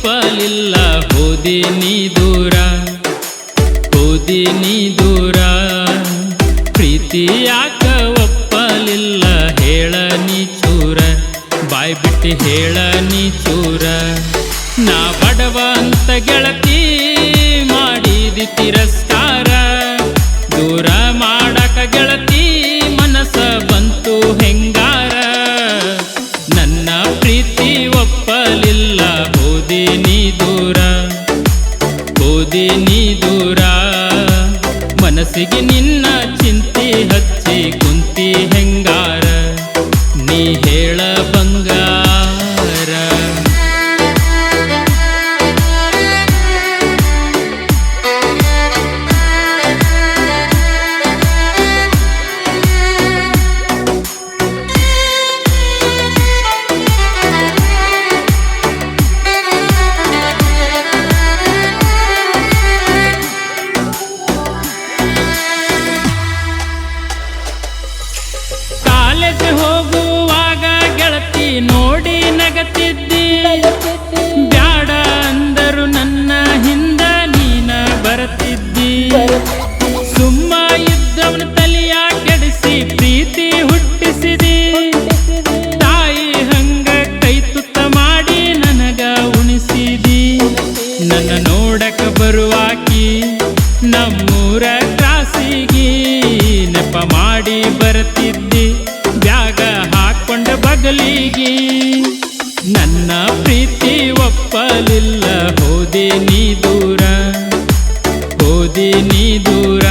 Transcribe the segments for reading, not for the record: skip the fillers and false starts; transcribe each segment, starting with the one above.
ಒಪ್ಪಲಿಲ್ಲ ಹೋದಿ ನೀ ದೂರ, ಹೋದಿ ನೀ ದೂರ. ಪ್ರೀತಿ ಯಾಕ ಒಪ್ಪಲಿಲ್ಲ ಹೇಳ ನೀ ಚೂರ, ಬಾಯ್ ಬಿಟ್ಟು ಹೇಳ ನೀ ಚೂರ. ನಾ ಬಡವ ಅಂತ ಗೆಳತಿ ಮಾಡಿದಿ ತಿರಸ್ಕಾರ, ದೂರ ಮಾಡಕ ಗೆಳತಿ ಮನಸ ಬಂತು ಹೆಂಗಾರ. ನನ್ನ ಪ್ರೀತಿ ಒಪ್ಪಲಿಲ್ಲ ಹೋದಿ ನೀ ದೂರ, ಹೋದಿ ನೀ ದೂರ. ಮನಸ್ಸಿಗೆ ನಿನ್ನ ಚಿಂತೆ ಹಚ್ಚಿ ಕುಂತಿ ಹೆಂಗಾರ, ನೀ ಹೇಳ ಬಂಗಾರ. ಹೋಗುವಾಗ ಗೆಳತಿ ನೋಡಿ ನಗತಿದ್ದಿ, ಬ್ಯಾಡ ಅಂದರು ನನ್ನ ಹಿಂದ ನೀನ ಬರತಿದ್ದಿ. ಸುಮ್ಮ ಇದ್ದವನ ತಲೆಯ ಕೆಡಿಸಿ ಪ್ರೀತಿ ಹುಟ್ಟಿಸಿದಿ, ತಾಯಿ ಹಂಗ ಕೈ ತುತ್ತ ಮಾಡಿ ನನಗ ಉಣಿಸಿದಿ. ನನ್ನ ನೋಡಕ ಬರುವಾಕಿ ನಮ್ಮೂರ ಕ್ರಾಸಿಗಿ ನೆಪ ಮಾಡಿ ಬರತಿದ್ದಿ, ಬ್ಯಾಗ ಹಾಕೊಂಡ ಬಗಲಿಗಿ. ನನ್ನ ಪ್ರೀತಿ ಒಪ್ಪಲಿಲ್ಲ ಹೋದಿ ನೀ ದೂರ, ಹೋದಿ ನೀ ದೂರ.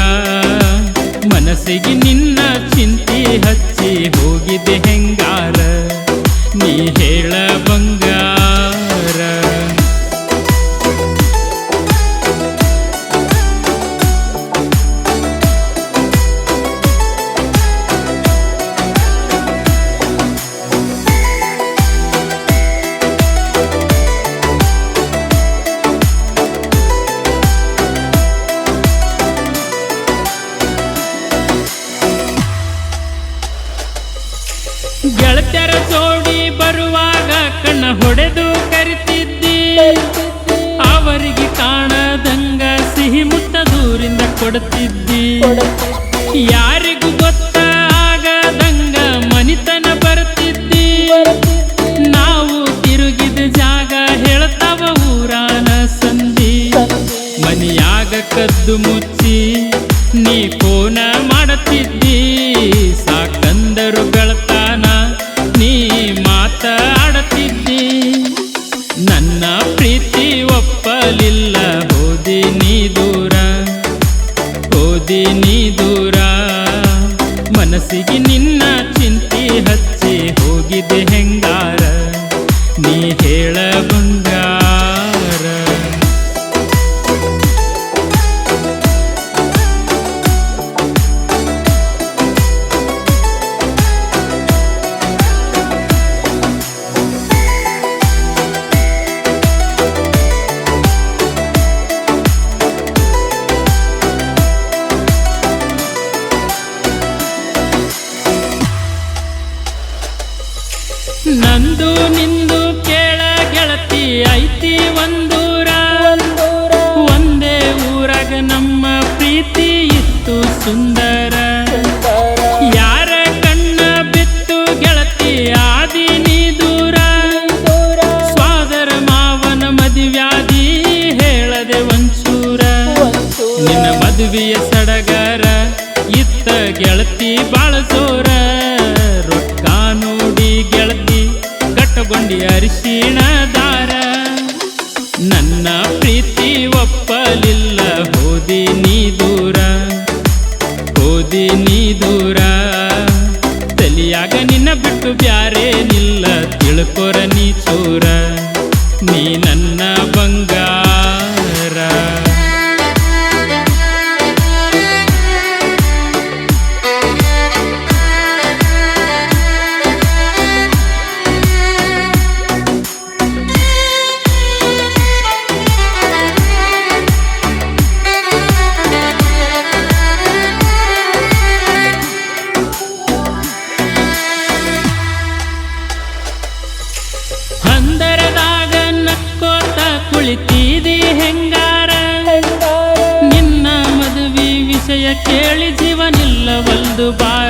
ಮನಸ್ಸಿಗೆ ನಿನ್ನ ಚಿಂತೆ ಹಚ್ಚಿ ಹೋಗಿದೆ ಹೆಂಗಾರ, ನೀ ಹೇಳ ಬಂಗಾರ. ಗೆಳತ್ಯರ ಜೋಡಿ ಬರುವಾಗ ಕಣ್ಣ ಹೊಡೆದು ಕರಿತಿದ್ದಿ, ಅವರಿಗೆ ಕಾಣದಂಗ ಸಿಹಿ ಮುತ್ತ ದೂರಿಂದ ಕೊಡುತ್ತಿದ್ದಿ. ಯಾರಿಗೂ ಗೊತ್ತಾಗದಂಗ ಮನಿತನ ಬರುತ್ತಿದ್ದಿ, ನಾವು ತಿರುಗಿದ ಜಾಗ ಹೇಳ್ತಾವ ಊರಾನ ಸಂಧಿ. ಮನಿಯಾಗ ಕದ್ದು ಮುಚ್ಚಿ ನೀ ಫೋನ ಮಾಡುತ್ತಿದ್ದಿ, ಸಾಕಂದರು ಗೆಳತಾನ ನೀ ಮಾತಾಡುತ್ತಿದ್ದಿ. ನನ್ನ ಪ್ರೀತಿ ಒಪ್ಪಲಿಲ್ಲ ಹೋದಿ ನೀ ದೂರ, ಹೋದಿ ನೀ ದೂರ. ಮನಸ್ಸಿಗೆ ನಿನ್ನ ಚಿಂತೆ ಹಚ್ಚಿ ಹೋಗಿದೆ ಹೆಂಗಾರ, ನೀ ಹೇಳ ಬಂಗಾರ. ನಂದು ನಿಂದು ಕೇಳ ಗೆಳತಿ ಐತಿ ಒಂದೂರ, ಒಂದೇ ಊರಾಗ ನಮ್ಮ ಪ್ರೀತಿ ಇತ್ತು ಸುಂದರ. ಯಾರ ಕಣ್ಣ ಬಿತ್ತು ಗೆಳತಿ ಆದಿ ನೀ ದೂರ, ಸ್ವಾದರ ಮಾವನ ಮದುವ್ಯಾದಿ ಹೇಳದೆ ಒಂಚೂರ. ನಿನ್ನ ಮದುವೆಯ ಸಡಗರ ಇತ್ತ ಗೆಳತಿ ಬಾಳ ಜೋರ, ರೊಕ್ಕ ನೋಡಿ ಗೆಳತಿ ಕಟ್ಟಗೊಂಡಿ ಅರಿಶಿಣ ದಾರ. ನನ್ನ ಪ್ರೀತಿ ಒಪ್ಪಲಿಲ್ಲ ಹೋದಿ ನೀ ದೂರ, ಹೋದಿ ನೀ ದೂರ. ತಲಿಯಾಗ ನಿನ್ನ ಬಿಟ್ಟು ಬ್ಯಾರೆ ನಿಲ್ಲ ತಿಳ್ಕೊರ ನೀ ಚೂರ, ನೀ ನನ್ನ ಬಂಗಾರ. ಕುಳಿತೀದಿ ಹೆಂಗಾರ ನಿನ್ನ ಮದುವೆ ವಿಷಯ ಕೇಳಿ ಜೀವನಿಲ್ಲವಲ್ದು ಬಾರ